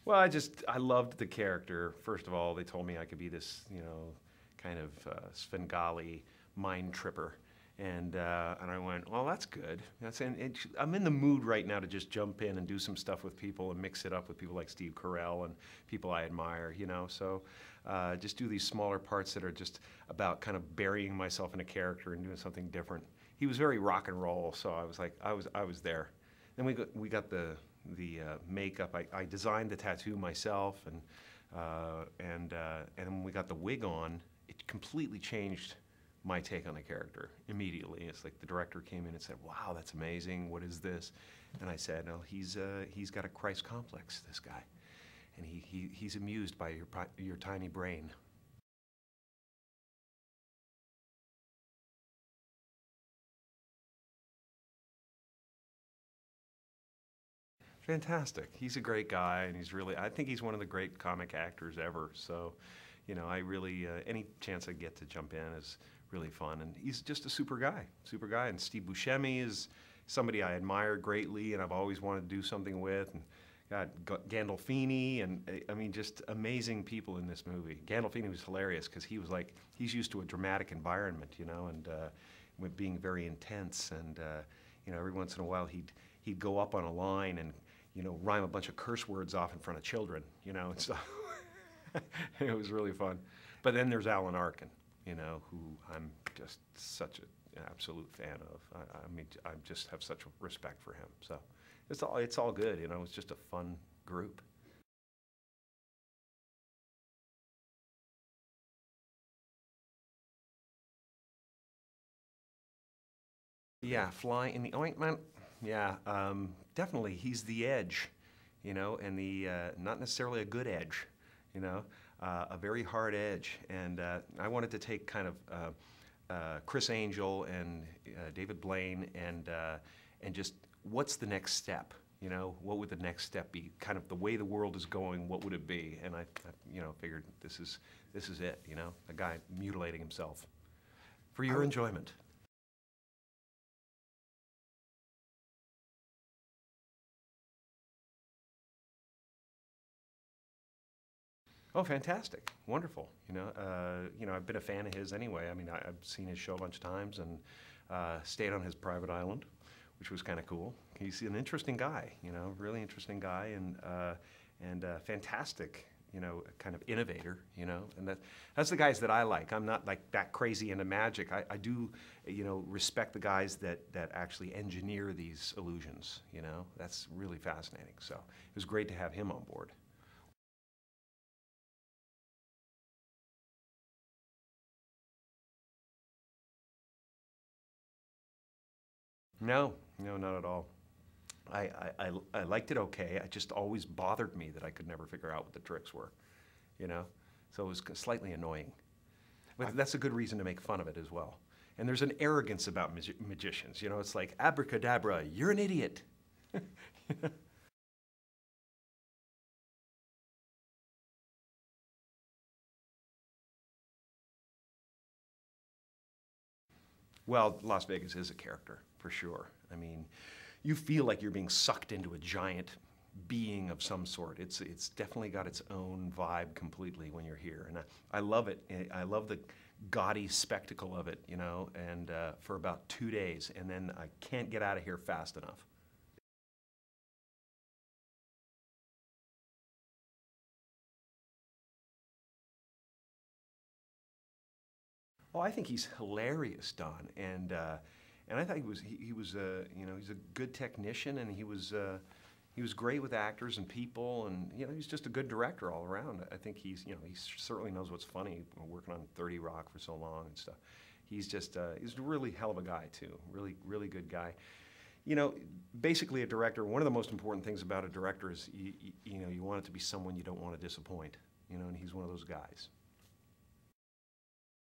Well, I loved the character. First of all, they told me I could be this, you know, kind of Svengali mind tripper. And I went, well, that's good. I'm in the mood right now to just jump in and do some stuff with people and mix it up with people like Steve Carell and people I admire, you know. So just do these smaller parts that are just about kind of burying myself in a character and doing something different. He was very rock and roll, so I was like, I was there. Then we got the makeup. I designed the tattoo myself, and when we got the wig on, it completely changed my take on the character immediately. It's like the director came in and said, "Wow, that's amazing. What is this?" And I said, "No, he's got a Christ complex, this guy, and he's amused by your tiny brain." Fantastic. He's a great guy, and I think he's one of the great comic actors ever. So, you know, I really, any chance I get to jump in is really fun. And he's just a super guy. And Steve Buscemi is somebody I admire greatly, and I've always wanted to do something with. And Gandolfini, and I mean, just amazing people in this movie. Gandolfini was hilarious because he's used to a dramatic environment, you know, and with being very intense. And, you know, every once in a while he'd go up on a line and, you know, rhyme a bunch of curse words off in front of children, you know, and so it was really fun. But then there's Alan Arkin, you know, who I'm just such an absolute fan of. I mean, I just have such respect for him. So it's all good, you know. It's just a fun group. Yeah, fly in the ointment. Yeah, definitely. He's the edge, you know, and the not necessarily a good edge, you know, a very hard edge. And I wanted to take kind of Chris Angel and David Blaine and just what's the next step? You know, what would the next step be? Kind of the way the world is going, what would it be? And I you know, figured this is it. You know, a guy mutilating himself for your enjoyment. Oh, fantastic! Wonderful. You know, I've been a fan of his anyway. I mean, I've seen his show a bunch of times and stayed on his private island, which was kind of cool. He's an interesting guy. You know, really interesting guy and fantastic. You know, kind of innovator. You know, and that's the guys that I like. I'm not like that crazy into magic. I do, you know, respect the guys that actually engineer these illusions. You know, that's really fascinating. So it was great to have him on board. No, no, not at all. I liked it okay. It just always bothered me that I could never figure out what the tricks were, you know? So it was slightly annoying. But that's a good reason to make fun of it as well. And there's an arrogance about magicians, you know? It's like, abracadabra, you're an idiot. Well, Las Vegas is a character, for sure. I mean, you feel like you're being sucked into a giant being of some sort. It's definitely got its own vibe completely when you're here. And I love it. I love the gaudy spectacle of it, you know, and for about 2 days. And then I can't get out of here fast enough. Oh, I think he's hilarious, Don, and I thought he was you know, he's a good technician, and he was great with actors and people, and you know, he's just a good director all around. I think he's, you know, he certainly knows what's funny, working on 30 Rock for so long and stuff. He's a really hell of a guy too, really good guy. You know, basically a director. One of the most important things about a director is you know, you want it to be someone you don't want to disappoint. You know, and he's one of those guys.